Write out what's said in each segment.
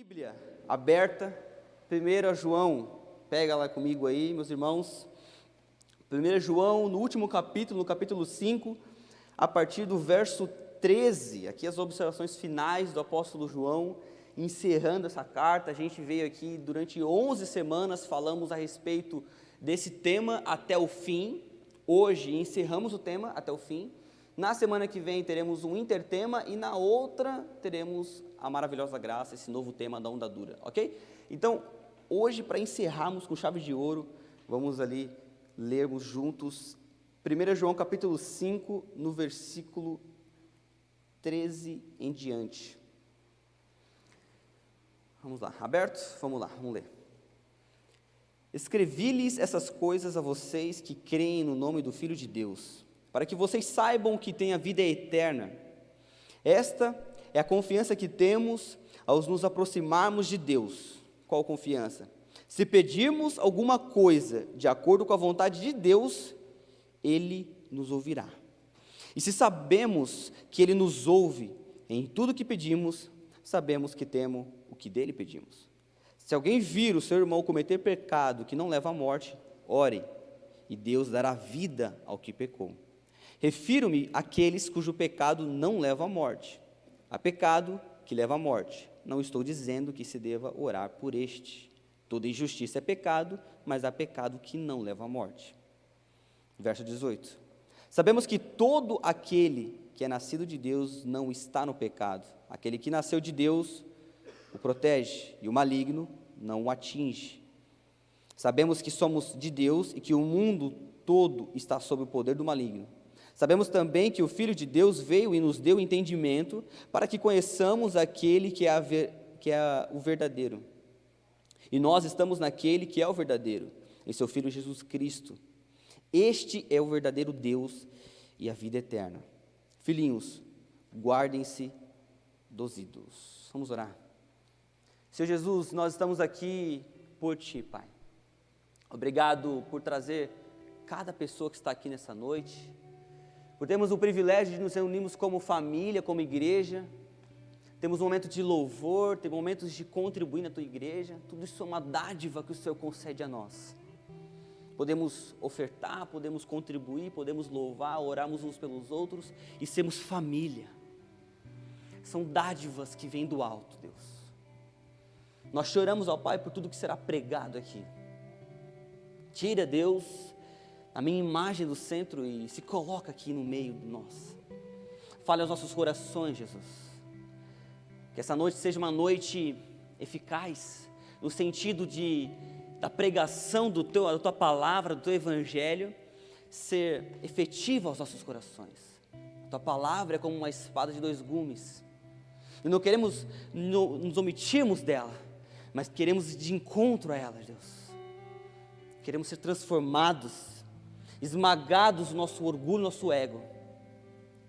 Bíblia aberta, 1 João, pega lá comigo aí, meus irmãos. 1 João, no último capítulo, no capítulo 5, a partir do verso 13, aqui as observações finais do apóstolo João, encerrando essa carta. A gente veio aqui durante 11 semanas, falamos a respeito desse tema até o fim. Hoje encerramos o tema até o fim. Na semana que vem teremos um intertema e na outra teremos a maravilhosa graça, esse novo tema da onda dura, ok? Então, hoje, para encerrarmos com chave de ouro, vamos ali lermos juntos 1 João capítulo 5, no versículo 13 em diante. Vamos lá, abertos? Vamos lá, vamos ler. Escrevi-lhes essas coisas a vocês que creem no nome do Filho de Deus, para que vocês saibam que têm a vida eterna. Esta é a confiança que temos ao nos aproximarmos de Deus. Qual confiança? Se pedirmos alguma coisa de acordo com a vontade de Deus, Ele nos ouvirá. E se sabemos que Ele nos ouve em tudo que pedimos, sabemos que temos o que dele pedimos. Se alguém vir o seu irmão cometer pecado que não leva à morte, ore, e Deus dará vida ao que pecou. Refiro-me àqueles cujo pecado não leva à morte. Há pecado que leva à morte. Não estou dizendo que se deva orar por este. Toda injustiça é pecado, mas há pecado que não leva à morte. Verso 18. Sabemos que todo aquele que é nascido de Deus não está no pecado. Aquele que nasceu de Deus o protege, e o maligno não o atinge. Sabemos que somos de Deus e que o mundo todo está sob o poder do maligno. Sabemos também que o Filho de Deus veio e nos deu entendimento para que conheçamos aquele que é o verdadeiro. E nós estamos naquele que é o verdadeiro, em seu Filho Jesus Cristo. Este é o verdadeiro Deus e a vida eterna. Filhinhos, guardem-se dos ídolos. Vamos orar. Senhor Jesus, nós estamos aqui por Ti, Pai. Obrigado por trazer cada pessoa que está aqui nessa noite, por termos o privilégio de nos reunirmos como família, como igreja. Temos momentos de louvor, temos momentos de contribuir na Tua igreja. Tudo isso é uma dádiva que o Senhor concede a nós. Podemos ofertar, podemos contribuir, podemos louvar, orarmos uns pelos outros e sermos família. São dádivas que vêm do alto, Deus. Nós choramos ao Pai por tudo que será pregado aqui. Tira, Deus, a minha imagem do centro e se coloca aqui no meio de nós. Fale aos nossos corações, Jesus. Que essa noite seja uma noite eficaz, no sentido da pregação da Tua palavra, do Teu Evangelho, ser efetiva aos nossos corações. A Tua palavra é como uma espada de 2 gumes. E não queremos nos omitirmos dela, mas queremos ir de encontro a ela, Deus. Queremos ser transformados, esmagados do nosso orgulho, nosso ego,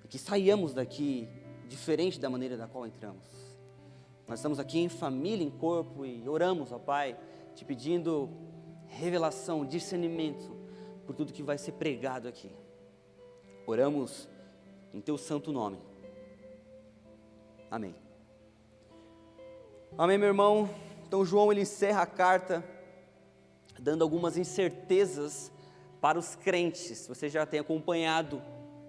e que saiamos daqui diferente da maneira da qual entramos. Nós estamos aqui em família, em corpo, e oramos ao Pai, te pedindo revelação, discernimento, por tudo que vai ser pregado aqui. Oramos em Teu santo nome. Amém. Amém, meu irmão. Então João, ele encerra a carta dando algumas incertezas para os crentes. Você já tem acompanhado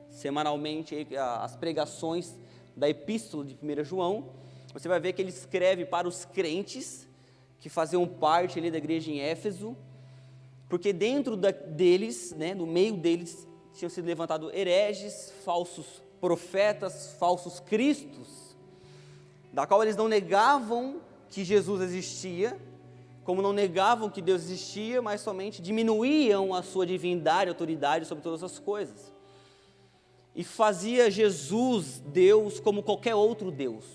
semanalmente as pregações da epístola de 1 João. Você vai ver que ele escreve para os crentes que faziam parte ali da igreja em Éfeso, porque dentro deles, no meio deles, tinham sido levantados hereges, falsos profetas, falsos cristos, da qual eles não negavam que Jesus existia, como não negavam que Deus existia, mas somente diminuíam a sua divindade, autoridade sobre todas as coisas. E fazia Jesus, Deus, como qualquer outro Deus.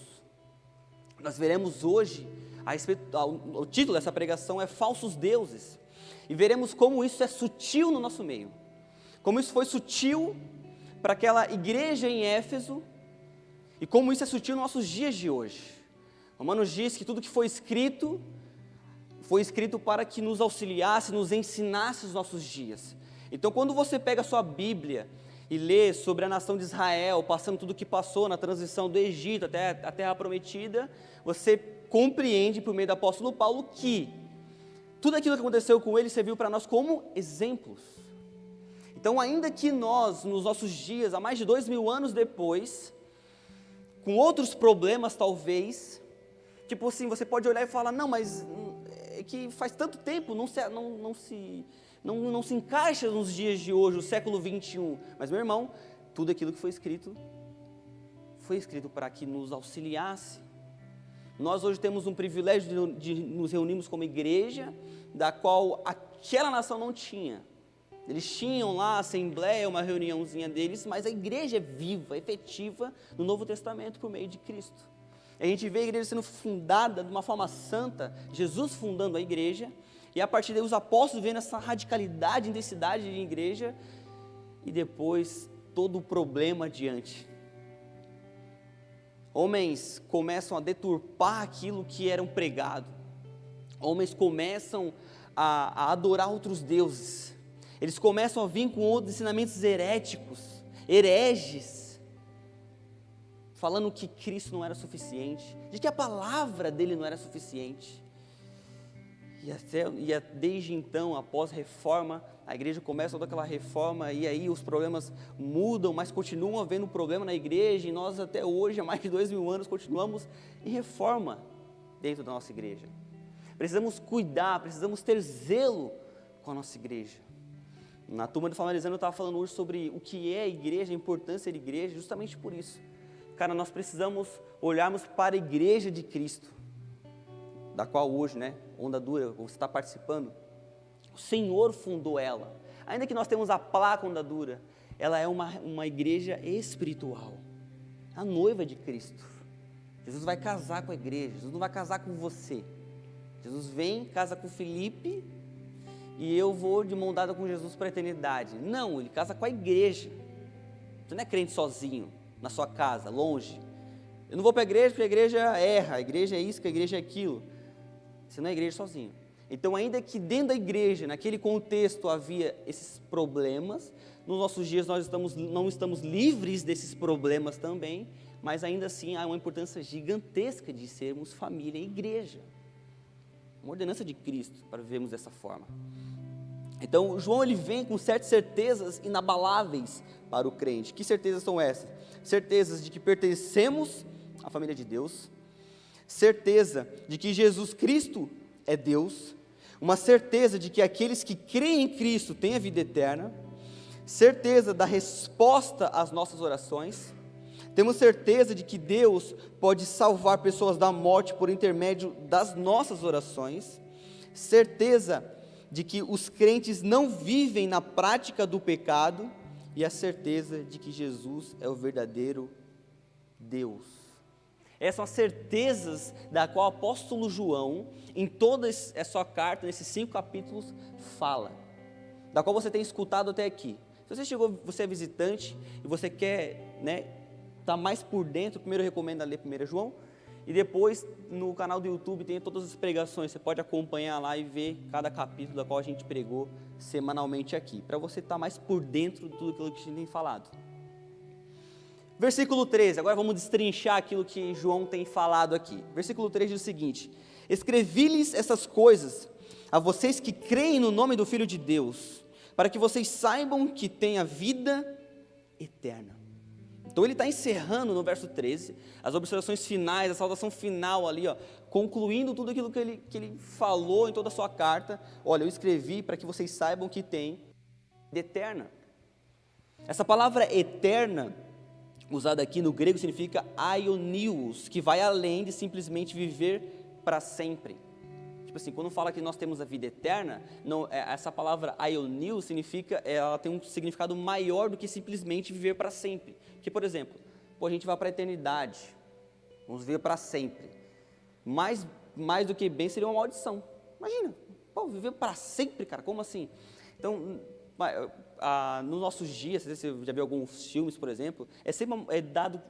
Nós veremos hoje, o título dessa pregação é Falsos Deuses. E veremos como isso é sutil no nosso meio. Como isso foi sutil para aquela igreja em Éfeso, e como isso é sutil nos nossos dias de hoje. Romanos diz que tudo que foi escrito para que nos auxiliasse, nos ensinasse os nossos dias. Então, quando você pega a sua Bíblia e lê sobre a nação de Israel, passando tudo o que passou na transição do Egito até a Terra Prometida, você compreende por meio do apóstolo Paulo que tudo aquilo que aconteceu com ele serviu para nós como exemplos. Então, ainda que nós, nos nossos dias, há mais de 2000 anos depois, com outros problemas talvez, tipo assim, você pode olhar e falar, não, mas é que faz tanto tempo, não se encaixa nos dias de hoje, o século 21. Mas, meu irmão, tudo aquilo que foi escrito para que nos auxiliasse. Nós hoje temos um privilégio de nos reunirmos como igreja, da qual aquela nação não tinha. Eles tinham lá a assembleia, uma reuniãozinha deles, mas a igreja é viva, efetiva no Novo Testamento por meio de Cristo. A gente vê a igreja sendo fundada de uma forma santa, Jesus fundando a igreja, e a partir daí os apóstolos vendo essa radicalidade, intensidade de igreja, e depois todo o problema adiante. Homens começam a deturpar aquilo que eram pregado. Homens começam a adorar outros deuses. Eles começam a vir com outros ensinamentos heréticos, hereges, falando que Cristo não era suficiente, de que a palavra dele não era suficiente. Desde então, após a reforma, a igreja começa toda aquela reforma, e aí os problemas mudam, mas continuam havendo problema na igreja, e nós até hoje, há mais de 2000 anos, continuamos em reforma dentro da nossa igreja. Precisamos cuidar, precisamos ter zelo com a nossa igreja. Na turma do Famalizando eu estava falando hoje sobre o que é a igreja, a importância da igreja, justamente por isso. Cara, nós precisamos olharmos para a igreja de Cristo, da qual hoje, Onda Dura, você está participando. O Senhor fundou ela. Ainda que nós temos a placa Onda Dura, ela é uma igreja espiritual, a noiva de Cristo. Jesus vai casar com a igreja, Jesus não vai casar com você. Jesus vem, casa com Felipe, e eu vou de mão dada com Jesus para a eternidade. Não, ele casa com a igreja. Você não é crente sozinho, na sua casa, longe. Eu não vou para a igreja porque a igreja erra, a igreja é isso, a igreja é aquilo. Você não é igreja sozinho. Então, ainda que dentro da igreja, naquele contexto, havia esses problemas, nos nossos dias nós não estamos livres desses problemas também, mas ainda assim há uma importância gigantesca de sermos família e igreja. Uma ordenança de Cristo para vivermos dessa forma. Então, João ele vem com certas certezas inabaláveis para o crente. Que certezas são essas? Certezas de que pertencemos à família de Deus, certeza de que Jesus Cristo é Deus, uma certeza de que aqueles que creem em Cristo têm a vida eterna, certeza da resposta às nossas orações, temos certeza de que Deus pode salvar pessoas da morte por intermédio das nossas orações, certeza de que os crentes não vivem na prática do pecado e a certeza de que Jesus é o verdadeiro Deus. Essas são as certezas da qual o apóstolo João, em toda a sua carta, nesses 5 capítulos, fala, da qual você tem escutado até aqui. Se você é visitante e você quer, estar mais por dentro, primeiro eu recomendo ler 1 João, e depois no canal do YouTube tem todas as pregações, você pode acompanhar lá e ver cada capítulo da qual a gente pregou semanalmente aqui, para você estar mais por dentro de tudo aquilo que a gente tem falado. Versículo 13, agora vamos destrinchar aquilo que João tem falado aqui. Versículo 13 diz o seguinte: escrevi-lhes essas coisas a vocês que creem no nome do Filho de Deus, para que vocês saibam que têm a vida eterna. Então ele está encerrando no verso 13, as observações finais, a saudação final ali, concluindo tudo aquilo que ele falou em toda a sua carta. Olha, eu escrevi para que vocês saibam que tem vida eterna. Essa palavra eterna, usada aqui no grego, significa aionios, que vai além de simplesmente viver para sempre. Tipo assim, quando fala que nós temos a vida eterna, essa palavra aionios significa, ela tem um significado maior do que simplesmente viver para sempre. Porque, por exemplo, a gente vai para a eternidade, vamos viver para sempre. Mais do que bem seria uma maldição. Imagina, viver para sempre, cara, como assim? Então, nos nossos dias, você já viu alguns filmes, por exemplo, é sempre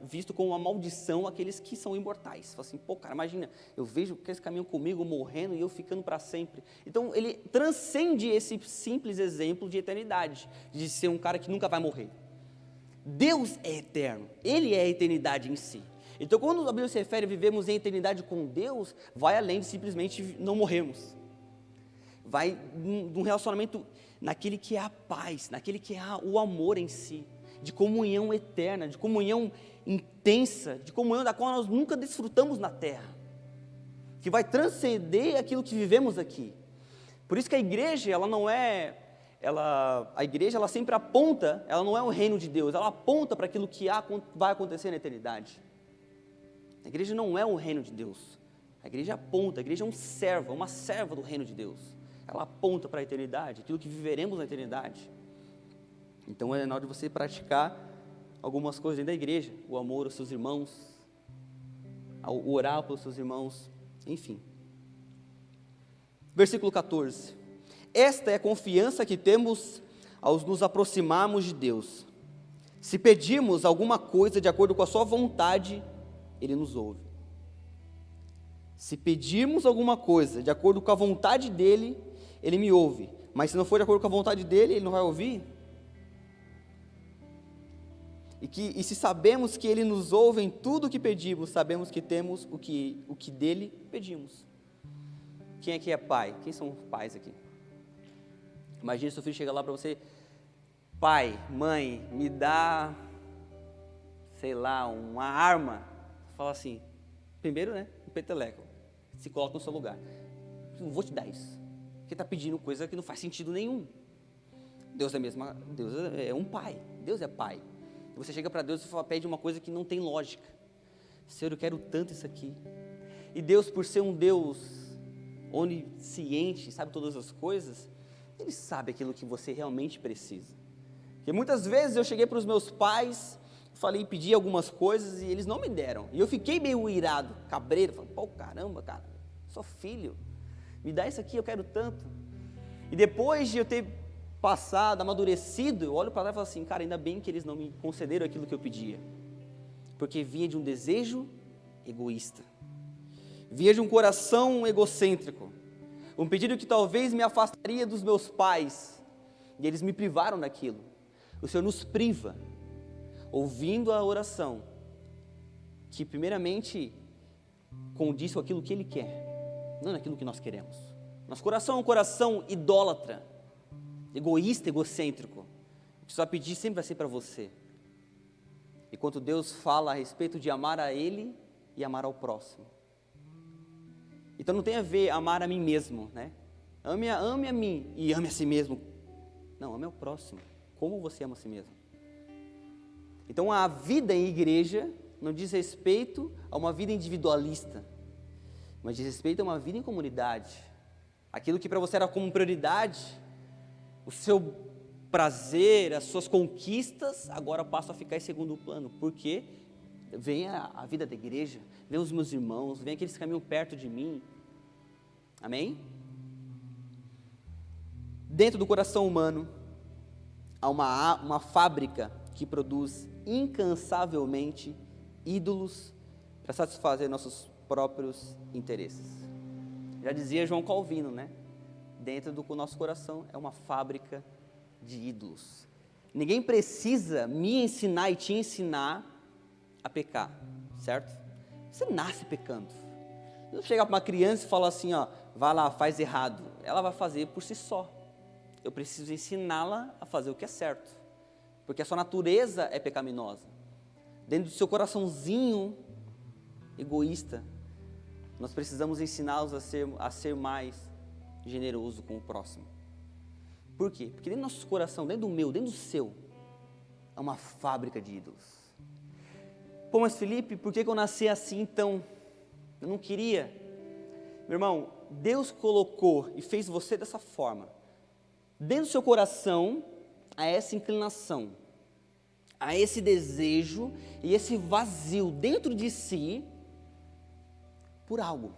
visto como uma maldição aqueles que são imortais. Fala assim, cara, imagina, eu vejo que eles caminham comigo morrendo e eu ficando para sempre. Então ele transcende esse simples exemplo de eternidade, de ser um cara que nunca vai morrer. Deus é eterno, Ele é a eternidade em si. Então, quando a Bíblia se refere a vivemos em eternidade com Deus, vai além de simplesmente não morrermos. Vai num relacionamento naquele que é a paz, naquele que é o amor em si, de comunhão eterna, de comunhão intensa, de comunhão da qual nós nunca desfrutamos na terra, que vai transcender aquilo que vivemos aqui. Por isso que a igreja, a igreja ela sempre aponta, ela não é o reino de Deus, ela aponta para aquilo que vai acontecer na eternidade. A igreja não é o reino de Deus, a igreja aponta, a igreja é um servo, uma serva do reino de Deus. Ela aponta para a eternidade, aquilo que viveremos na eternidade. Então é na hora de você praticar algumas coisas dentro da igreja, o amor aos seus irmãos, o orar pelos seus irmãos, enfim. Versículo 14. Esta é a confiança que temos ao nos aproximarmos de Deus. Se pedirmos alguma coisa de acordo com a sua vontade, Ele nos ouve. Se pedirmos alguma coisa de acordo com a vontade dEle, Ele me ouve. Mas se não for de acordo com a vontade dEle, Ele não vai ouvir? E se sabemos que Ele nos ouve em tudo o que pedimos, sabemos que temos o que dEle pedimos. Quem aqui é pai? Quem são pais aqui? Imagina seu filho chega lá para você: pai, mãe, me dá, sei lá, uma arma. Fala assim, primeiro, um peteleco, se coloca no seu lugar. Não vou te dar isso, porque está pedindo coisa que não faz sentido nenhum. Deus é um pai, Deus é pai. Você chega para Deus e pede uma coisa que não tem lógica. Senhor, eu quero tanto isso aqui. E Deus, por ser um Deus onisciente, sabe todas as coisas, Ele sabe aquilo que você realmente precisa. Porque muitas vezes eu cheguei para os meus pais, pedi algumas coisas e eles não me deram. E eu fiquei meio irado, cabreiro, falei: pô, caramba, cara, sou filho, me dá isso aqui, eu quero tanto. E depois de eu ter passado, amadurecido, eu olho para trás e falo assim: cara, ainda bem que eles não me concederam aquilo que eu pedia, porque vinha de um desejo egoísta, vinha de um coração egocêntrico, um pedido que talvez me afastaria dos meus pais, e eles me privaram daquilo. O Senhor nos priva, ouvindo a oração, que primeiramente condiz com aquilo que Ele quer, não naquilo que nós queremos. Nosso coração é um coração idólatra, egoísta, egocêntrico. O que você vai pedir sempre vai ser para você. Enquanto Deus fala a respeito de amar a Ele e amar ao próximo. Então não tem a ver amar a mim mesmo, Ame a mim e ame a si mesmo. Não, ame ao próximo, como você ama a si mesmo. Então a vida em igreja não diz respeito a uma vida individualista, mas diz respeito a uma vida em comunidade. Aquilo que para você era como prioridade, o seu prazer, as suas conquistas, agora passam a ficar em segundo plano, porque vem a vida da igreja, vem os meus irmãos, vem aqueles que caminham perto de mim. Amém? Dentro do coração humano, há uma fábrica que produz incansavelmente ídolos para satisfazer nossos próprios interesses. Já dizia João Calvino, dentro do nosso coração é uma fábrica de ídolos. Ninguém precisa me ensinar e te ensinar a pecar, certo? Você nasce pecando. Se eu chegar para uma criança e falar assim, vai lá, faz errado, ela vai fazer por si só. Eu preciso ensiná-la a fazer o que é certo, porque a sua natureza é pecaminosa. Dentro do seu coraçãozinho egoísta, nós precisamos ensiná-los a ser mais generoso com o próximo. Por quê? Porque dentro do nosso coração, dentro do meu, dentro do seu, é uma fábrica de ídolos. Pô, mas Felipe, por que eu nasci assim então? Eu não queria. Meu irmão, Deus colocou e fez você dessa forma. Dentro do seu coração, há essa inclinação, há esse desejo e esse vazio dentro de si por algo.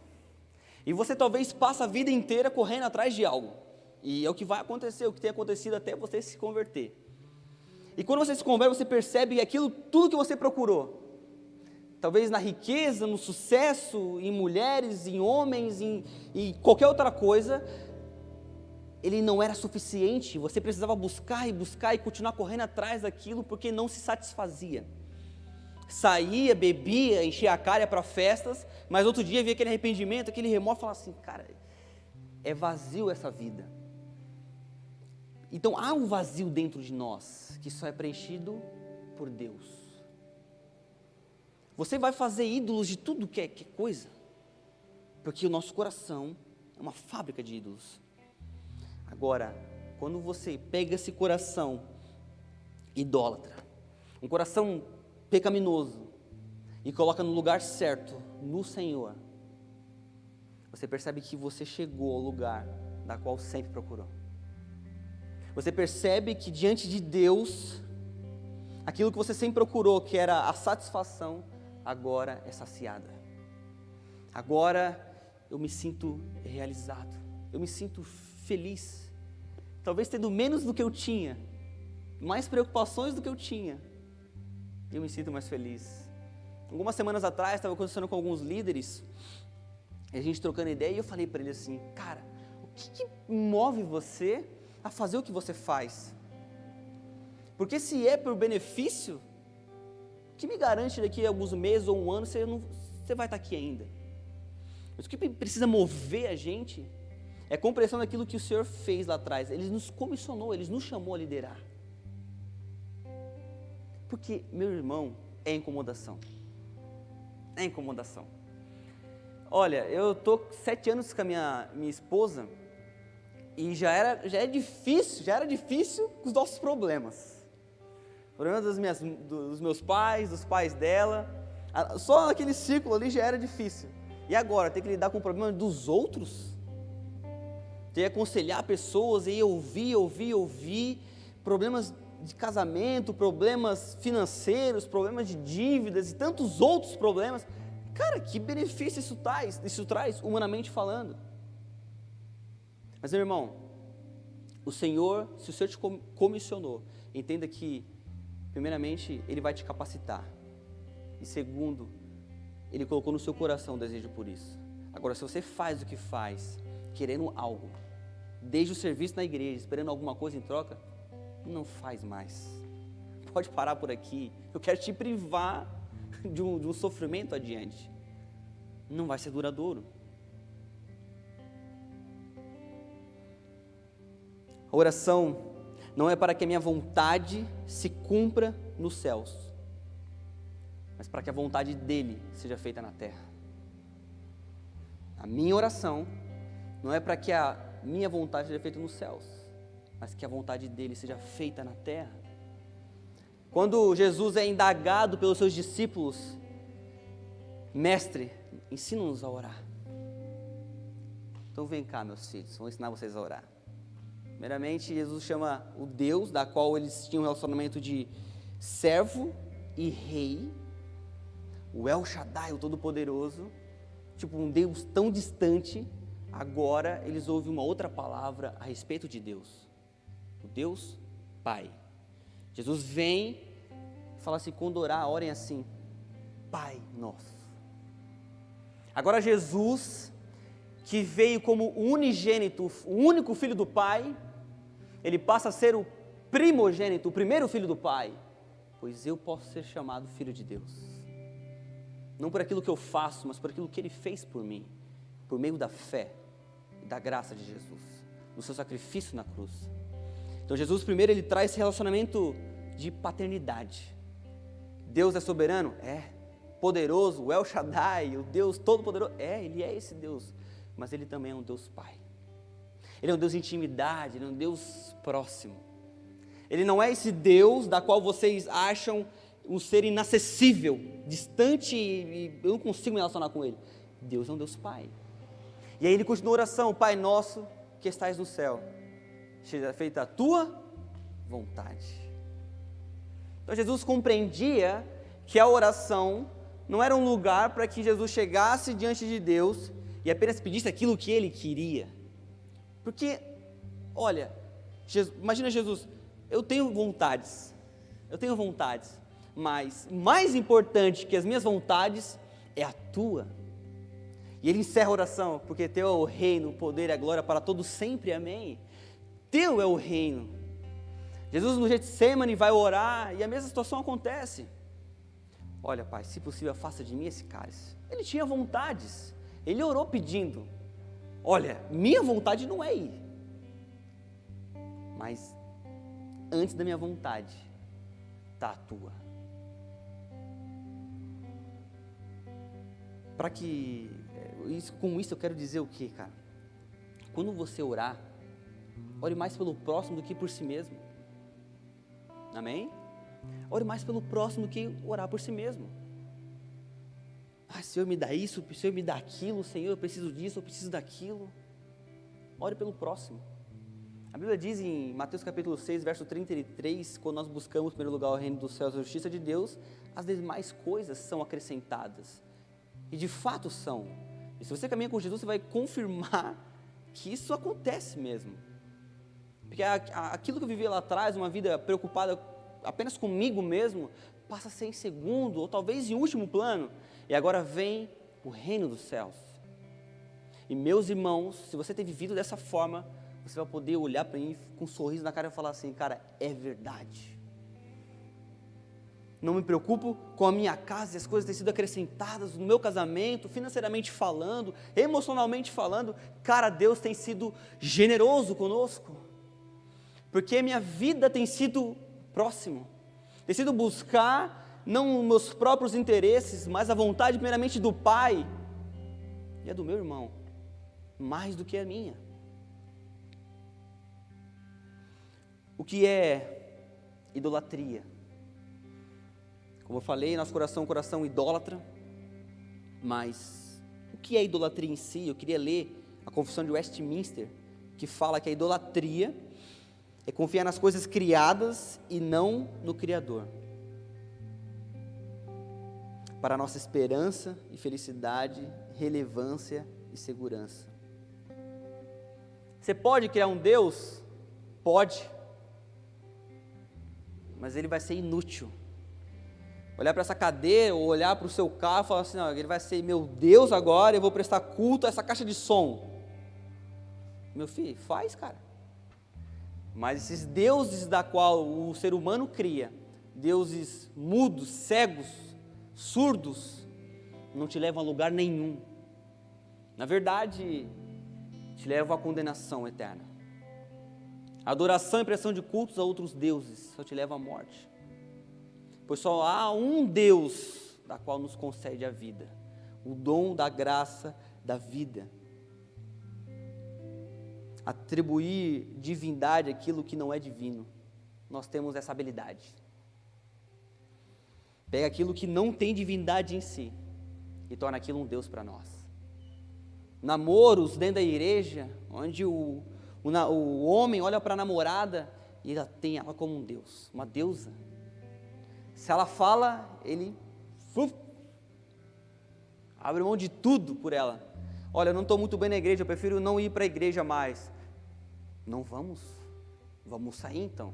E você talvez passe a vida inteira correndo atrás de algo. E é o que vai acontecer, o que tem acontecido até você se converter. E quando você se converte, você percebe que aquilo, tudo que você procurou, talvez na riqueza, no sucesso, em mulheres, em homens, em qualquer outra coisa, ele não era suficiente, você precisava buscar e continuar correndo atrás daquilo, porque não se satisfazia. Saía, bebia, enchia a cara para festas, mas outro dia via aquele arrependimento, aquele remorso, e falava assim, cara, é vazio essa vida. Então há um vazio dentro de nós, que só é preenchido por Deus. Você vai fazer ídolos de tudo que é coisa, porque o nosso coração é uma fábrica de ídolos. Agora, quando você pega esse coração idólatra, um coração pecaminoso, e coloca no lugar certo, no Senhor, você percebe que você chegou ao lugar da qual sempre procurou. Você percebe que diante de Deus, aquilo que você sempre procurou, que era a satisfação, agora é saciada. Agora eu me sinto realizado, eu me sinto feliz, talvez tendo menos do que eu tinha, mais preocupações do que eu tinha, eu me sinto mais feliz. Algumas semanas atrás, estava conversando com alguns líderes, a gente trocando ideia, e eu falei para eles assim, cara, o que move você a fazer o que você faz? Porque se é por benefício, o que me garante daqui a alguns meses ou um ano, você vai estar aqui ainda? Mas o que precisa mover a gente é a compreensão daquilo que o Senhor fez lá atrás. Ele nos comissionou, Ele nos chamou a liderar. Porque, meu irmão, é incomodação. É incomodação. Olha, eu estou 7 anos com a minha esposa e já era difícil com os nossos problemas. Problemas dos meus pais, dos pais dela, só naquele círculo ali já era difícil. E agora, ter que lidar com o problema dos outros? Ter que aconselhar pessoas e ouvir, problemas de casamento, problemas financeiros, problemas de dívidas e tantos outros problemas. Cara, que benefício isso traz, humanamente falando. Mas, meu irmão, o Senhor, se o Senhor te comissionou, entenda que, primeiramente, Ele vai te capacitar. E segundo, Ele colocou no seu coração o desejo por isso. Agora, se você faz o que faz, querendo algo, desde o serviço na igreja, esperando alguma coisa em troca, não faz mais. Pode parar por aqui. Eu quero te privar de um sofrimento adiante. Não vai ser duradouro. A oração não é para que a minha vontade se cumpra nos céus, mas para que a vontade dEle seja feita na terra. A minha oração não é para que a minha vontade seja feita nos céus, mas que a vontade dEle seja feita na terra. Quando Jesus é indagado pelos seus discípulos, mestre, ensina-nos a orar. Então vem cá, meus filhos, vou ensinar vocês a orar. Primeiramente, Jesus chama o Deus, da qual eles tinham um relacionamento de servo e rei, o El Shaddai, o Todo-Poderoso, tipo um Deus tão distante. Agora eles ouvem uma outra palavra a respeito de Deus, o Deus Pai. Jesus vem e fala assim, quando orar, orem assim, Pai Nosso. Agora Jesus, que veio como unigênito, o único filho do Pai, ele passa a ser o primogênito, o primeiro filho do Pai, pois eu posso ser chamado filho de Deus, não por aquilo que eu faço, mas por aquilo que Ele fez por mim, por meio da fé e da graça de Jesus, do seu sacrifício na cruz. Então Jesus primeiro, Ele traz esse relacionamento de paternidade. Deus é soberano? É. Poderoso, o El Shaddai, o Deus Todo-Poderoso? É, Ele é esse Deus, mas Ele também é um Deus Pai. Ele é um Deus de intimidade, Ele é um Deus próximo. Ele não é esse Deus da qual vocês acham um ser inacessível, distante e eu não consigo me relacionar com Ele. Deus é um Deus Pai. E aí Ele continua a oração, Pai nosso que estais no céu, seja feita a Tua vontade. Então Jesus compreendia que a oração não era um lugar para que Jesus chegasse diante de Deus e apenas pedisse aquilo que Ele queria. Porque, olha, imagina Jesus, eu tenho vontades, mas mais importante que as minhas vontades é a Tua. E Ele encerra a oração, porque Teu é o reino, o poder e a glória para todos sempre, amém. teu é o reino. Jesus no Getsemane vai orar e a mesma situação acontece. Olha, Pai, se possível, afasta de mim esse cálice. Ele tinha vontades, ele orou pedindo, olha, minha vontade não é ir, mas antes da minha vontade está a tua. Com isso eu quero dizer o quê, cara? Quando você orar, ore mais pelo próximo do que por si mesmo. Amém? Ore mais pelo próximo do que orar por si mesmo. Senhor, me dá isso, Senhor, me dá aquilo, Senhor, eu preciso disso, eu preciso daquilo. Ore pelo próximo. A Bíblia diz em Mateus capítulo 6, verso 33, quando nós buscamos em primeiro lugar o reino dos céus e a justiça de Deus, as demais coisas são acrescentadas. E de fato são. E se você caminha com Jesus, você vai confirmar que isso acontece mesmo. Porque aquilo que eu vivi lá atrás, uma vida preocupada apenas comigo mesmo, passa a ser em segundo, ou talvez em último plano, e agora vem o reino dos céus. E meus irmãos, se você ter vivido dessa forma, você vai poder olhar para mim com um sorriso na cara e falar assim, cara, é verdade. Não me preocupo com a minha casa e as coisas têm sido acrescentadas no meu casamento, financeiramente falando, emocionalmente falando, cara, Deus tem sido generoso conosco, porque minha vida tem sido próximo, tem sido buscar não os meus próprios interesses, mas a vontade primeiramente do Pai e a do meu irmão, mais do que a minha. O que é idolatria? Como eu falei, nosso coração é um coração idólatra, mas o que é idolatria em si? Eu queria ler a Confissão de Westminster, que fala que a idolatria é confiar nas coisas criadas e não no Criador, para nossa esperança e felicidade, relevância e segurança. Você pode criar um Deus? Pode, mas ele vai ser inútil. Olhar para essa cadeira, ou olhar para o seu carro e falar assim, não, ele vai ser meu Deus agora, eu vou prestar culto a essa caixa de som. Meu filho, faz, cara. Mas esses deuses da qual o ser humano cria, deuses mudos, cegos, surdos, não te levam a lugar nenhum. Na verdade, te levam à condenação eterna. A adoração e prestação de cultos a outros deuses só te leva à morte. Pois só há um Deus da qual nos concede a vida, o dom da graça da vida. Atribuir divindade àquilo que não é divino, nós temos essa habilidade. Pega aquilo que não tem divindade em si e torna aquilo um Deus para nós. Namoros dentro da igreja, onde o homem olha para a namorada e ela tem ela como um Deus, uma deusa. Se ela fala, ele abre mão de tudo por ela. Olha, eu não estou muito bem na igreja, eu prefiro não ir para a igreja mais. Não vamos? Vamos sair então.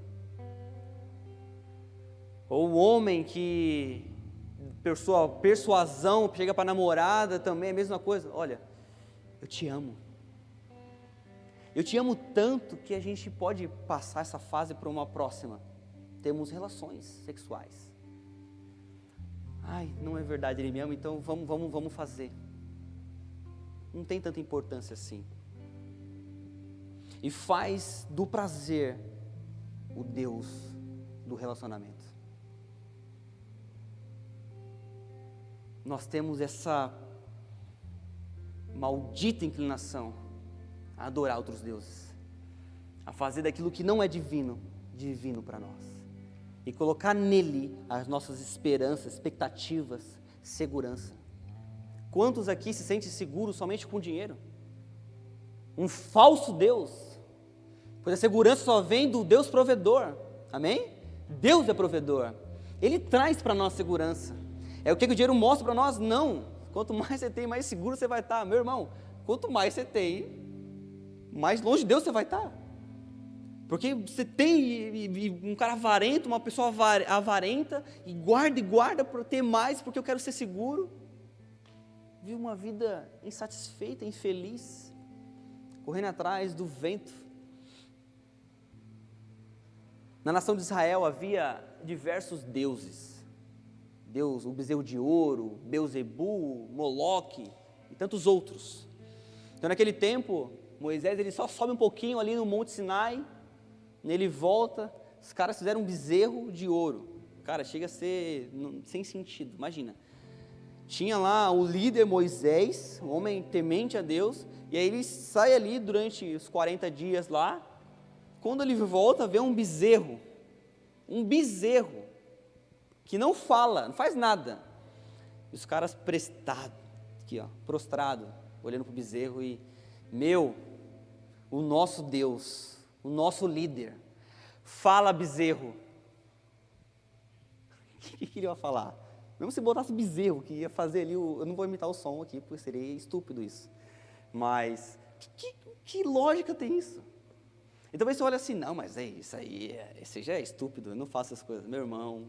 Ou o homem que, por sua persuasão, chega para a namorada também, é a mesma coisa. Olha, eu te amo. Eu te amo tanto que a gente pode passar essa fase para uma próxima. Temos relações sexuais. Ai, não é verdade, ele me ama, então vamos fazer. Não tem tanta importância assim. E faz do prazer o Deus do relacionamento. Nós temos essa maldita inclinação a adorar outros deuses, a fazer daquilo que não é divino, divino para nós, e colocar nele as nossas esperanças, expectativas, segurança. Quantos aqui se sentem seguros somente com dinheiro? Um falso Deus, pois a segurança só vem do Deus provedor, amém? Deus é provedor, Ele traz para nós segurança. É o que o dinheiro mostra para nós? Não. Quanto mais você tem, mais seguro você vai estar. Meu irmão, quanto mais você tem, mais longe de Deus você vai estar. Porque você tem um cara avarento, uma pessoa avarenta, e guarda para ter mais, porque eu quero ser seguro. Vive uma vida insatisfeita, infeliz, correndo atrás do vento. Na nação de Israel havia diversos deuses. Deus, o bezerro de ouro, Beuzebu, Moloque e tantos outros. Então naquele tempo, Moisés ele só sobe um pouquinho ali no Monte Sinai, ele volta, os caras fizeram um bezerro de ouro. Cara, chega a ser sem sentido, imagina. Tinha lá o líder Moisés, um homem temente a Deus, e aí ele sai ali durante os 40 dias lá, quando ele volta, vê um bezerro, que não fala, não faz nada. E os caras prestados, aqui ó, prostrado, olhando para o bezerro e, o nosso Deus, o nosso líder, fala bezerro. O que ele ia falar? Mesmo se botasse bezerro, que ia fazer ali, eu não vou imitar o som aqui, porque seria estúpido isso. Mas, que lógica tem isso? E talvez você olhe assim, não, mas isso aí, esse já é estúpido, eu não faço essas coisas. Meu irmão,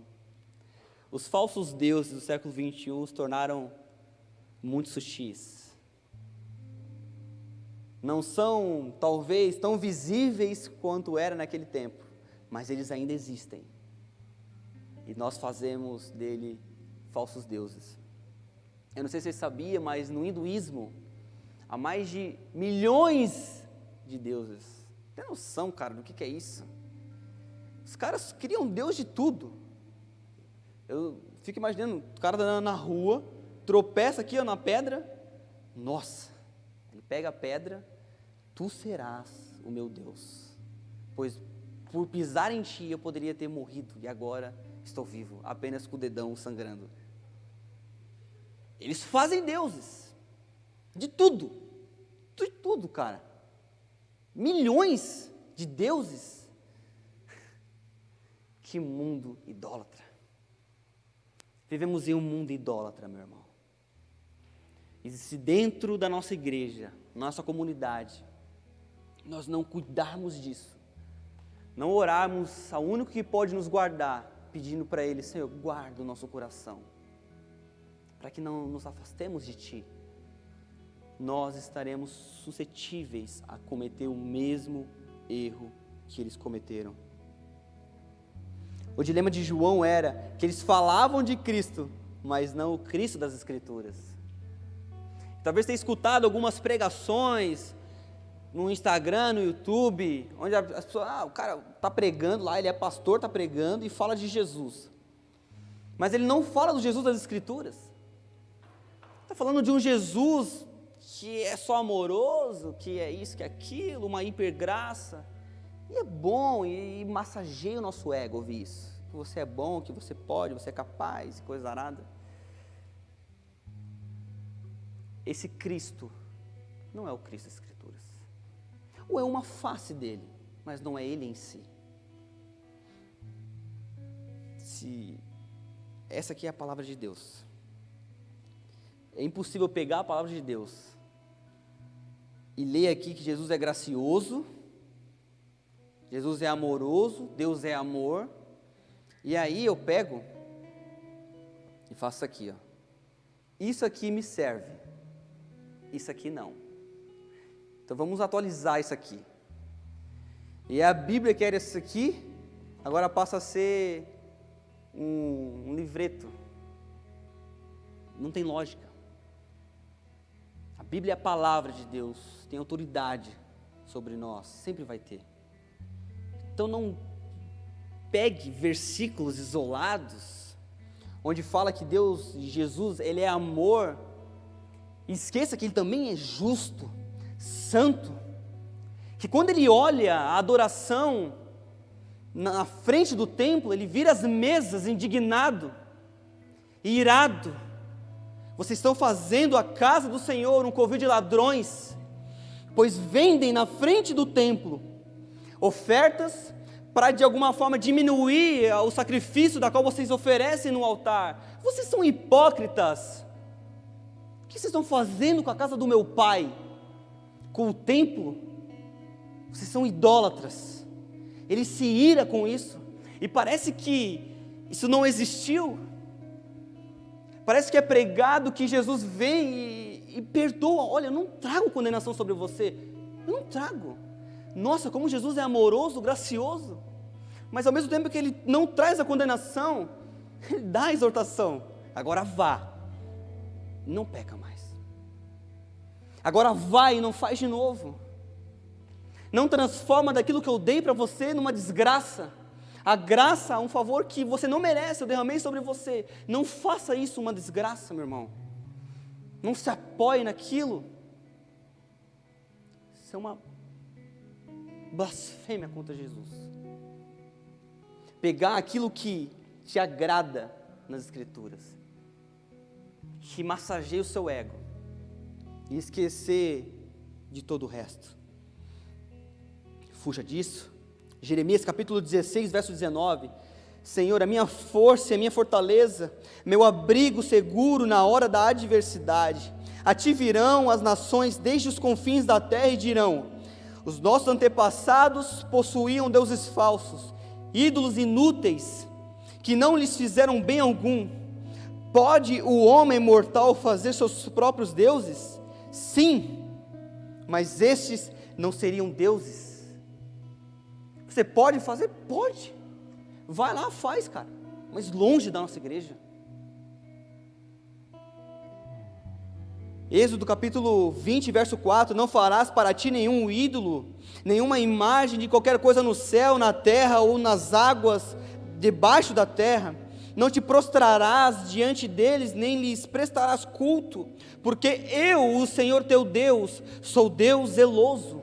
os falsos deuses do século XXI se tornaram muito sutis. Não são, talvez, tão visíveis quanto era naquele tempo, mas eles ainda existem. E nós fazemos dele falsos deuses. Eu não sei se você sabia, mas no hinduísmo, há mais de milhões de deuses. Tem noção, cara, do que é isso? Os caras criam Deus de tudo. Eu fico imaginando, o cara andando na rua, tropeça aqui ó, na pedra, nossa, ele pega a pedra, tu serás o meu Deus, pois por pisar em ti eu poderia ter morrido, e agora estou vivo, apenas com o dedão sangrando. Eles fazem deuses, de tudo, cara, milhões de deuses. Que mundo idólatra. Vivemos em um mundo idólatra, meu irmão. E se dentro da nossa igreja, nossa comunidade, nós não cuidarmos disso, não orarmos ao único que pode nos guardar, pedindo para Ele, Senhor, guarda o nosso coração, para que não nos afastemos de Ti, nós estaremos suscetíveis a cometer o mesmo erro que eles cometeram. O dilema de João era que eles falavam de Cristo, mas não o Cristo das Escrituras. Talvez tenha escutado algumas pregações no Instagram, no YouTube, onde as pessoas, o cara está pregando lá, ele é pastor, está pregando e fala de Jesus. Mas ele não fala do Jesus das Escrituras. Está falando de um Jesus que é só amoroso, que é isso, que é aquilo, uma hipergraça. E é bom, e massageia o nosso ego ouvir isso. Que você é bom, que você pode, você é capaz, e coisa arada. Esse Cristo não é o Cristo das Escrituras. Ou é uma face dele, mas não é ele em si. Essa aqui é a palavra de Deus. É impossível pegar a palavra de Deus e ler aqui que Jesus é gracioso, Jesus é amoroso, Deus é amor, e aí eu pego e faço isso aqui, ó. Isso aqui me serve, isso aqui não. Então vamos atualizar isso aqui. E a Bíblia que era isso aqui, agora passa a ser um livreto. Não tem lógica. A Bíblia é a palavra de Deus, tem autoridade sobre nós, sempre vai ter. Então não pegue versículos isolados, onde fala que Deus, Jesus, Ele é amor, e esqueça que Ele também é justo, santo, que quando Ele olha a adoração na frente do templo, Ele vira as mesas indignado e irado. Vocês estão fazendo a casa do Senhor um covil de ladrões, pois vendem na frente do templo ofertas para de alguma forma diminuir o sacrifício da qual vocês oferecem no altar. Vocês são hipócritas. O que vocês estão fazendo com a casa do meu pai? Com o templo? Vocês são idólatras. Ele se ira com isso, e parece que isso não existiu. Parece que é pregado que Jesus vem e perdoa. Olha, eu não trago condenação sobre você. Eu não trago. Nossa, como Jesus é amoroso, gracioso. Mas ao mesmo tempo que ele não traz a condenação, ele dá a exortação. Agora vá, não peca mais. Agora vai e não faz de novo. Não transforma daquilo que eu dei para você numa desgraça. A graça é um favor que você não merece, eu derramei sobre você. Não faça isso uma desgraça, meu irmão. Não se apoie naquilo. Isso é uma blasfêmia contra Jesus. Pegar aquilo que te agrada nas Escrituras, que massageia o seu ego, e esquecer de todo o resto. Fuja disso. Jeremias capítulo 16, verso 19. Senhor, a minha força e a minha fortaleza, meu abrigo seguro na hora da adversidade. A ti virão as nações desde os confins da terra e dirão: os nossos antepassados possuíam deuses falsos, ídolos inúteis, que não lhes fizeram bem algum. Pode o homem mortal fazer seus próprios deuses? Sim, mas estes não seriam deuses. Você pode fazer? Pode. Vai lá, faz, cara. Mas longe da nossa igreja. Êxodo capítulo 20, verso 4. Não farás para ti nenhum ídolo, nenhuma imagem de qualquer coisa no céu, na terra ou nas águas debaixo da terra. Não te prostrarás diante deles, nem lhes prestarás culto, porque eu, o Senhor teu Deus, sou Deus zeloso.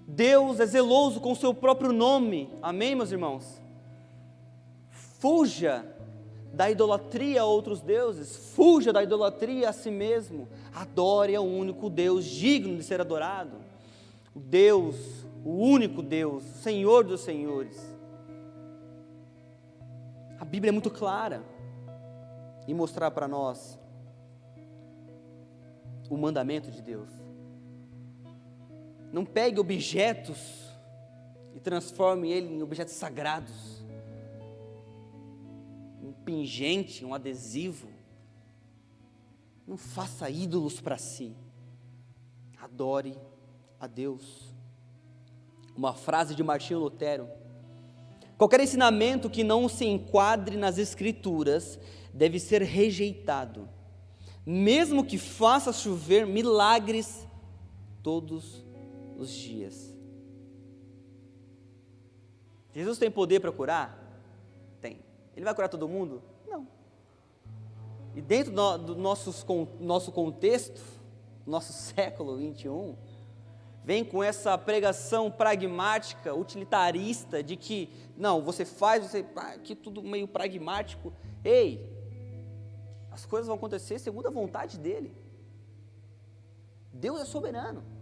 Deus é zeloso com o seu próprio nome. Amém, meus irmãos? Fuja da idolatria a outros deuses. Fuja da idolatria a si mesmo. Adore ao único Deus digno de ser adorado. O Deus, o único Deus, Senhor dos senhores. A Bíblia é muito clara em mostrar para nós o mandamento de Deus. Não pegue objetos e transforme ele em objetos sagrados. Um pingente, um adesivo. Não faça ídolos para si. Adore a Deus. Uma frase de Martinho Lutero: qualquer ensinamento que não se enquadre nas Escrituras deve ser rejeitado, mesmo que faça chover milagres todos os dias. Jesus tem poder para curar? Tem. Ele vai curar todo mundo? Não. E dentro do nosso contexto, nosso século 21, vem com essa pregação pragmática, utilitarista, de que, não, você faz, aqui tudo meio pragmático. Ei, as coisas vão acontecer segundo a vontade dEle. Deus é soberano.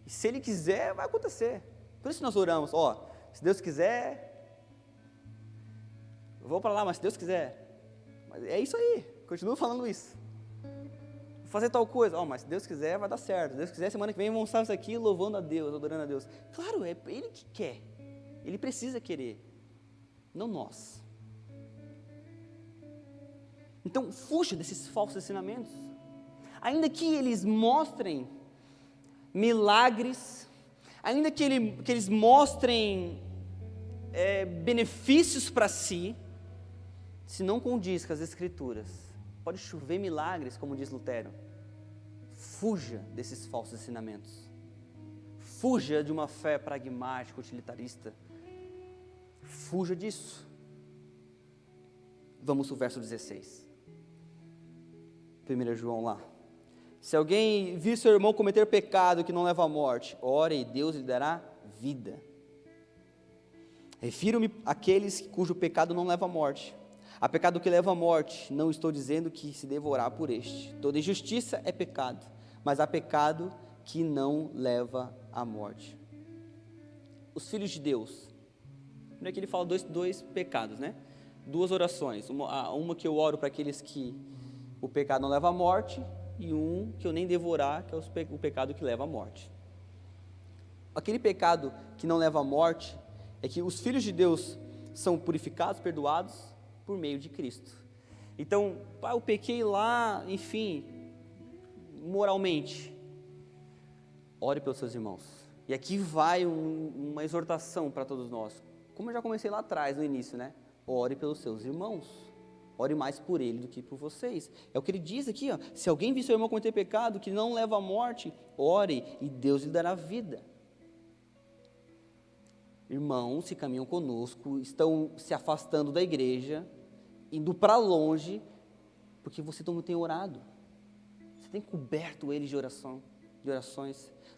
E se Ele quiser, vai acontecer. Por isso nós oramos, se Deus quiser, eu vou para lá, mas se Deus quiser. Mas é isso aí, continuo falando isso. Vou fazer tal coisa, mas se Deus quiser, vai dar certo. Se Deus quiser, semana que vem vamos estar isso aqui louvando a Deus, adorando a Deus. Claro, é Ele que quer. Ele precisa querer, não nós. Então, fuja desses falsos ensinamentos. Ainda que eles mostrem milagres, ainda que eles mostrem benefícios para si, se não condiz com as Escrituras, pode chover milagres, como diz Lutero. Fuja desses falsos ensinamentos. Fuja de uma fé pragmática, utilitarista. Fuja disso. Vamos ao verso 16. 1 João lá. Se alguém vir seu irmão cometer pecado que não leva à morte, ore e Deus lhe dará vida. Refiro-me àqueles cujo pecado não leva à morte. A pecado que leva à morte, não estou dizendo que se devorar por este. Toda injustiça é pecado, mas há pecado que não leva à morte. Os filhos de Deus. Primeiro que ele fala dois pecados, né? Duas orações. Uma que eu oro para aqueles que o pecado não leva à morte, e um que eu nem devorar, que é o pecado que leva à morte. Aquele pecado que não leva à morte é que os filhos de Deus são purificados, perdoados por meio de Cristo. Então, eu pequei lá, enfim, moralmente. Ore pelos seus irmãos. E aqui vai uma exortação para todos nós. Como eu já comecei lá atrás, no início, né? Ore pelos seus irmãos. Ore mais por ele do que por vocês. É o que ele diz aqui, ó. Se alguém vir seu irmão cometer pecado que não leva à morte, ore e Deus lhe dará vida. Irmãos que caminham conosco, estão se afastando da igreja, indo para longe, porque você não tem orado. Você tem coberto eles de orações.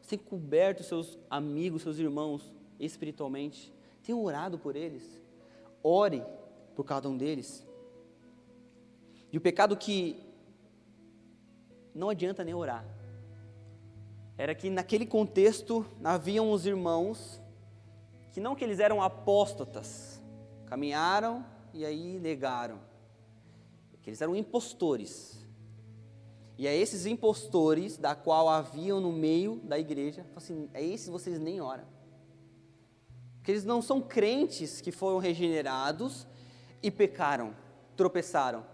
Você tem coberto seus amigos, seus irmãos, espiritualmente. Tem orado por eles. Ore por cada um deles. E o pecado que não adianta nem orar, era que naquele contexto haviam os irmãos que não que eles eram apóstatas, caminharam e aí negaram, que eles eram impostores. E a esses impostores, da qual haviam no meio da igreja, assim, a esses vocês nem oram. Porque eles não são crentes que foram regenerados e pecaram, tropeçaram.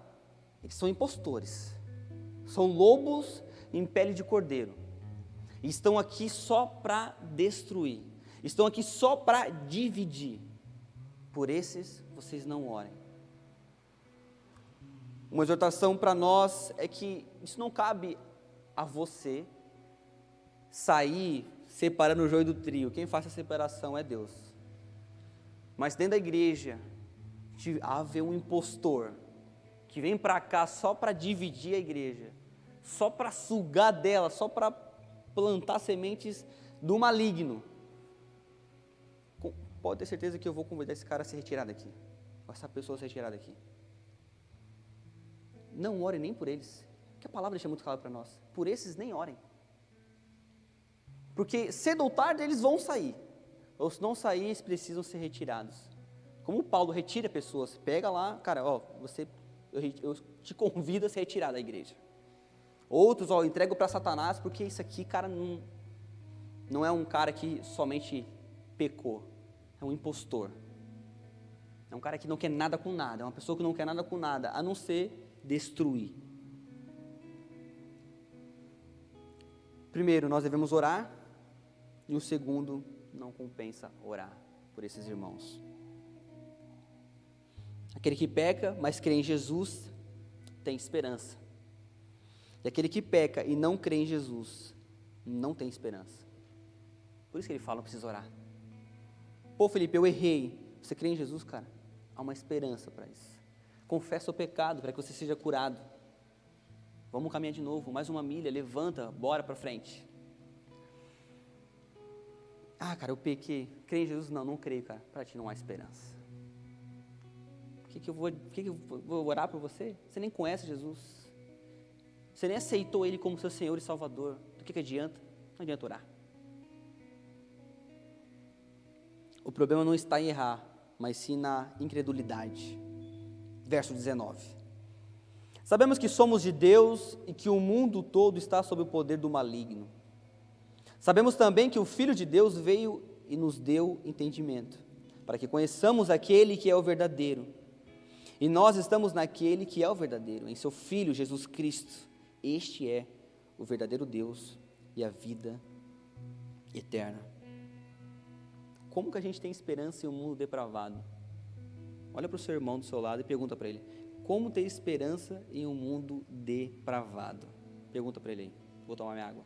Eles são impostores, são lobos em pele de cordeiro, e estão aqui só para destruir, estão aqui só para dividir. Por esses vocês não orem. Uma exortação para nós é que isso não cabe a você sair separando o joio do trigo. Quem faz a separação é Deus. Mas dentro da igreja, haver um impostor que vem para cá só para dividir a igreja, só para sugar dela, só para plantar sementes do maligno, pode ter certeza que eu vou convidar esse cara a se retirar daqui, ou essa pessoa a se retirar daqui. Não orem nem por eles, que a palavra deixa muito claro para nós. Por esses nem orem, porque cedo ou tarde eles vão sair, ou se não sair eles precisam ser retirados. Como Paulo retira pessoas, pega lá, cara, ó, eu te convido a se retirar da igreja. Outros, ó, eu entrego para Satanás, porque isso aqui, cara, não é um cara que somente pecou, é um impostor. É um cara que não quer nada com nada, é uma pessoa que não quer nada com nada, a não ser destruir. Primeiro, nós devemos orar, e o segundo, não compensa orar por esses irmãos. Aquele que peca, mas crê em Jesus, tem esperança. E aquele que peca e não crê em Jesus, não tem esperança. Por isso que ele fala, não precisa orar. Pô, Felipe, eu errei. Você crê em Jesus, cara? Há uma esperança para isso. Confessa o pecado para que você seja curado. Vamos caminhar de novo, mais uma milha, levanta, bora para frente. Ah, cara, eu pequei. Crê em Jesus? Não, não creio, cara. Para ti não há esperança. Por que eu vou orar por você? Você nem conhece Jesus. Você nem aceitou Ele como seu Senhor e Salvador. Do que adianta? Não adianta orar. O problema não está em errar, mas sim na incredulidade. Verso 19. Sabemos que somos de Deus e que o mundo todo está sob o poder do maligno. Sabemos também que o Filho de Deus veio e nos deu entendimento, para que conheçamos aquele que é o verdadeiro. E nós estamos naquele que é o verdadeiro, em seu Filho Jesus Cristo. Este é o verdadeiro Deus e a vida eterna. Como que a gente tem esperança em um mundo depravado? Olha para o seu irmão do seu lado e pergunta para ele: como ter esperança em um mundo depravado? Pergunta para ele aí. Vou tomar minha água.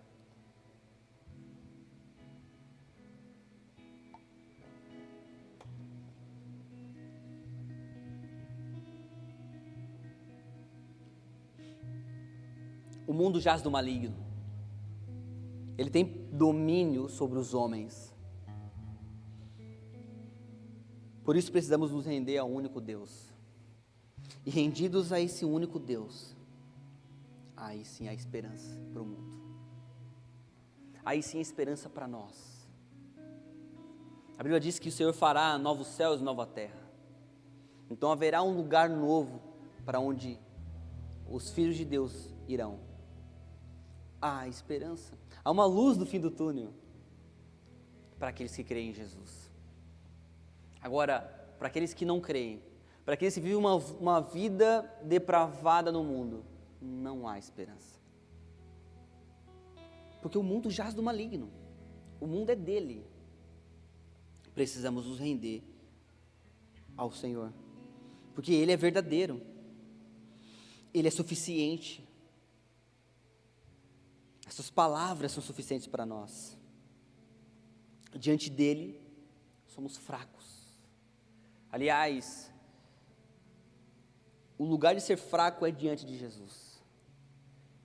O mundo jaz do maligno. Ele tem domínio sobre os homens. Por isso precisamos nos render ao único Deus. E rendidos a esse único Deus, aí sim há esperança para o mundo. Aí sim há esperança para nós. A Bíblia diz que o Senhor fará novos céus e nova terra. Então haverá um lugar novo para onde os filhos de Deus irão. Há esperança, há uma luz no fim do túnel para aqueles que creem em Jesus. Agora, para aqueles que não creem, para aqueles que vivem uma vida depravada no mundo, não há esperança. Porque o mundo jaz do maligno. o mundo é dele. Precisamos nos render ao Senhor, porque Ele é verdadeiro, Ele é suficiente. Essas palavras são suficientes para nós. Diante dEle, somos fracos. Aliás, o lugar de ser fraco é diante de Jesus.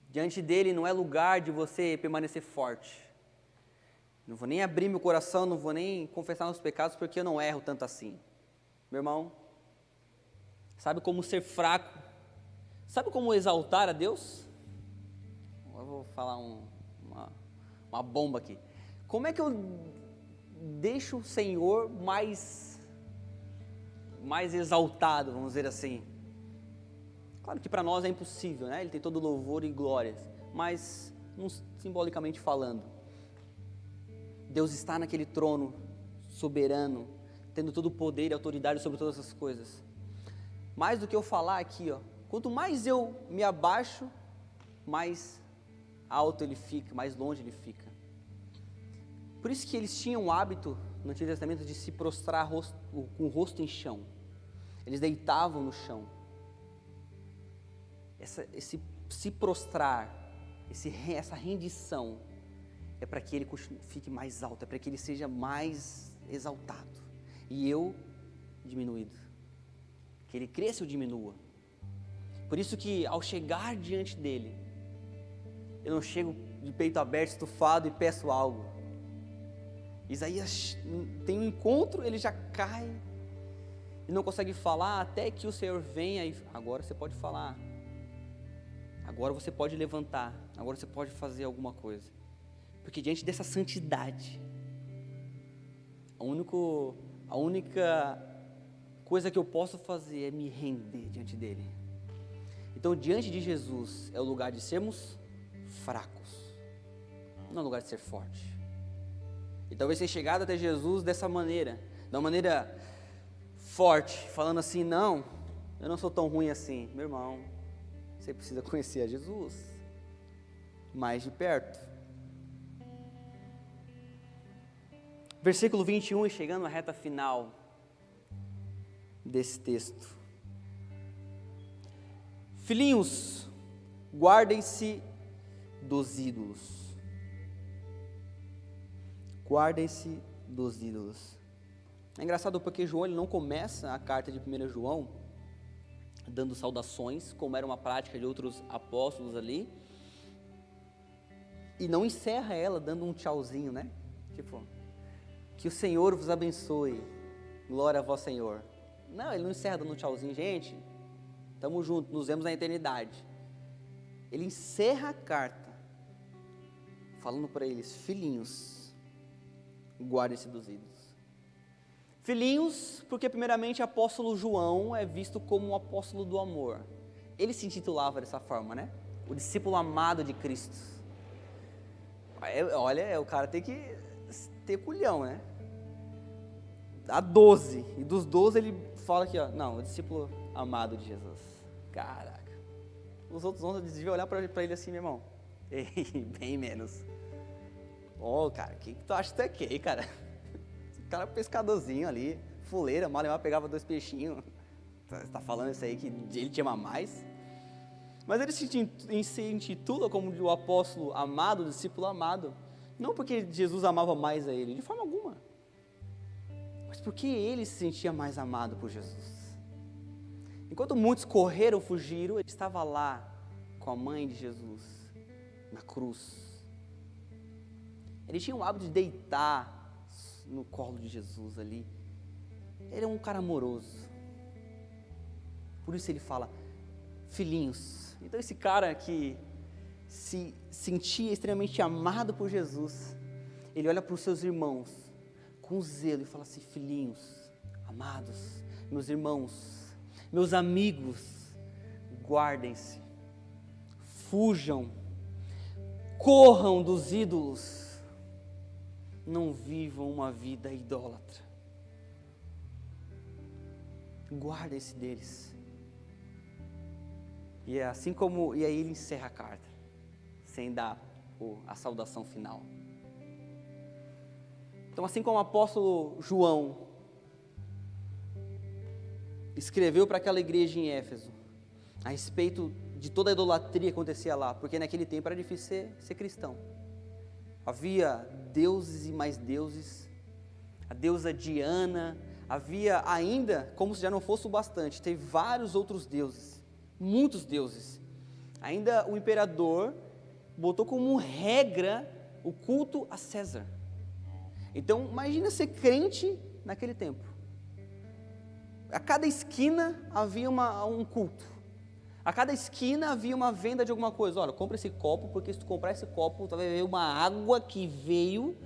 Diante dEle não é lugar de você permanecer forte. Não vou nem abrir meu coração, não vou nem confessar meus pecados, porque eu não erro tanto assim. Meu irmão, sabe como ser fraco? Sabe como exaltar a Deus? Eu vou falar uma bomba aqui. Como é que eu deixo o Senhor mais exaltado, vamos dizer assim? Claro que para nós é impossível, né? Ele tem todo louvor e glórias, mas simbolicamente falando, Deus está naquele trono soberano, tendo todo o poder e autoridade sobre todas as coisas. Mais do que eu falar aqui, quanto mais eu me abaixo, mais alto ele fica, mais longe ele fica. Por isso que eles tinham o hábito, no Antigo Testamento, de se prostrar com o rosto em chão. Eles deitavam no chão. Esse se prostrar, essa rendição, é para que ele fique mais alto, é para que ele seja mais exaltado. E eu diminuído. Que ele cresça ou diminua. Por isso que ao chegar diante dele, eu não chego de peito aberto, estufado e peço algo. Isaías tem um encontro, ele já cai e não consegue falar até que o Senhor venha e agora você pode falar. Agora você pode levantar, agora você pode fazer alguma coisa. Porque diante dessa santidade, a única coisa que eu posso fazer é me render diante dele. Então, diante de Jesus é o lugar de sermos fracos, não é o lugar de ser forte. E talvez tenha chegado até Jesus dessa maneira, de uma maneira forte, falando assim, não, eu não sou tão ruim assim. Meu irmão, você precisa conhecer a Jesus mais de perto. Versículo 21, chegando à reta final desse texto. Filhinhos, guardem-se dos ídolos. Guardem-se dos ídolos. É engraçado porque João ele não começa a carta de 1 João dando saudações, como era uma prática de outros apóstolos ali, e não encerra ela dando um tchauzinho, né? Tipo, que o Senhor vos abençoe, glória a vós, Senhor. Não, ele não encerra dando um tchauzinho, gente, tamo junto, nos vemos na eternidade. Ele encerra a carta falando para eles, filhinhos, guardem-se dos ídolos. Filhinhos, porque primeiramente o apóstolo João é visto como um apóstolo do amor. Ele se intitulava dessa forma, né? O discípulo amado de Cristo. Olha, o cara tem que ter culhão, né? Dá 12, e dos 12 ele fala aqui, não, o discípulo amado de Jesus. Caraca. Os outros 11 deviam olhar para ele assim, meu irmão. Ei, bem menos. Cara, o que tu acha que tu é quem, cara? O cara pescadorzinho ali, fuleira, mal pegava 2 peixinhos. Você tá falando isso aí que ele te ama mais? Mas ele se intitula como o apóstolo amado, o discípulo amado. Não porque Jesus amava mais a ele, de forma alguma. Mas porque ele se sentia mais amado por Jesus. Enquanto muitos correram, fugiram, ele estava lá com a mãe de Jesus, na cruz. Ele tinha o hábito de deitar no colo de Jesus ali. Ele é um cara amoroso. Por isso ele fala, filhinhos. Então esse cara que se sentia extremamente amado por Jesus, ele olha para os seus irmãos com zelo e fala assim, filhinhos, amados, meus irmãos, meus amigos, guardem-se, fujam, corram dos ídolos, não vivam uma vida idólatra. Guardem-se deles. E é assim como, e aí ele encerra a carta, sem dar a saudação final. Então, assim como o apóstolo João escreveu para aquela igreja em Éfeso, a respeito de toda a idolatria que acontecia lá, porque naquele tempo era difícil ser cristão. Havia deuses e mais deuses, a deusa Diana, havia ainda, como se já não fosse o bastante, teve vários outros deuses, muitos deuses. Ainda o imperador botou como regra o culto a César. Então, imagina ser crente naquele tempo. A cada esquina havia um culto. A cada esquina havia uma venda de alguma coisa. Olha, compra esse copo, porque se tu comprar esse copo, tu vai ver uma água que veio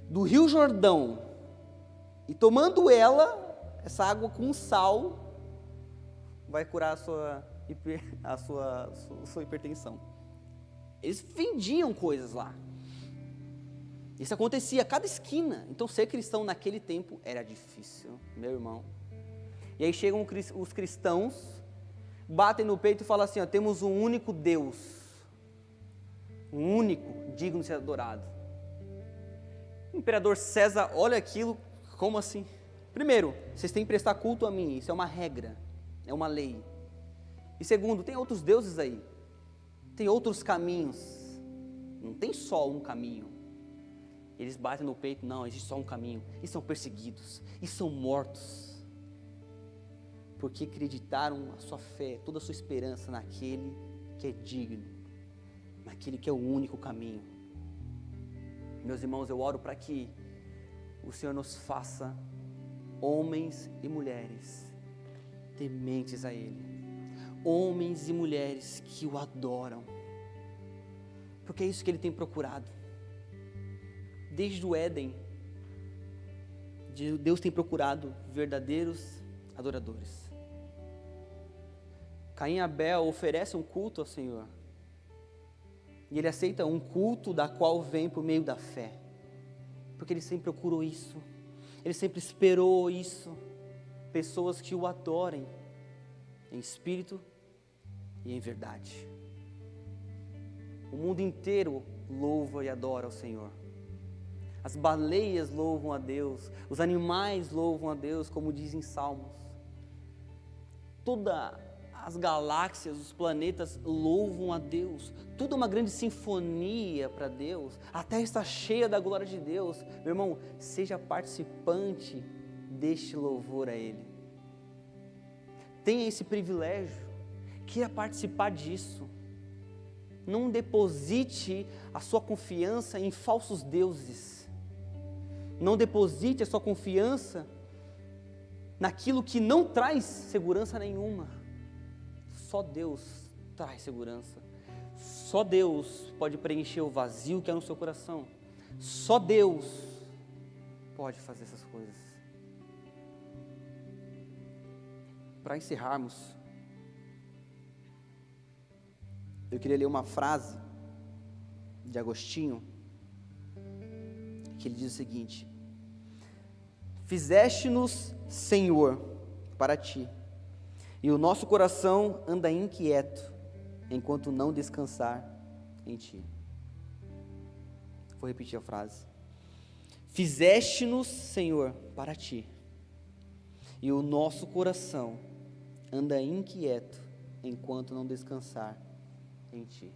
do Rio Jordão. E tomando essa água com sal, vai curar a sua hipertensão. Eles vendiam coisas lá. Isso acontecia a cada esquina. Então, ser cristão naquele tempo era difícil, meu irmão. E aí chegam os cristãos, batem no peito e falam assim, ó, temos um único Deus, um único, digno de ser adorado. O imperador César olha aquilo, como assim? Primeiro, vocês têm que prestar culto a mim, isso é uma regra, é uma lei. E segundo, tem outros deuses aí, tem outros caminhos, não tem só um caminho. Eles batem no peito, não, existe só um caminho, e são perseguidos, e são mortos, porque acreditaram a sua fé, toda a sua esperança naquele que é digno, naquele que é o único caminho. Meus irmãos, eu oro para que o Senhor nos faça homens e mulheres tementes a Ele, homens e mulheres que o adoram, porque é isso que Ele tem procurado. Desde o Éden, Deus tem procurado verdadeiros adoradores. Caim e Abel oferecem um culto ao Senhor. E Ele aceita um culto da qual vem por meio da fé. Porque Ele sempre procurou isso. Ele sempre esperou isso. Pessoas que o adorem em espírito e em verdade. O mundo inteiro louva e adora ao Senhor. As baleias louvam a Deus, os animais louvam a Deus, como dizem Salmos. Todas as galáxias, os planetas louvam a Deus. Tudo é uma grande sinfonia para Deus. A terra está cheia da glória de Deus. Meu irmão, seja participante deste louvor a Ele. Tenha esse privilégio, queira participar disso. Não deposite a sua confiança em falsos deuses. Não deposite a sua confiança naquilo que não traz segurança nenhuma. Só Deus traz segurança. Só Deus pode preencher o vazio que é no seu coração. Só Deus pode fazer essas coisas. Para encerrarmos, eu queria ler uma frase de Agostinho, que ele diz o seguinte: fizeste-nos, Senhor, para ti, e o nosso coração anda inquieto, enquanto não descansar em ti. Vou repetir a frase. Fizeste-nos, Senhor, para ti, e o nosso coração anda inquieto, enquanto não descansar em ti.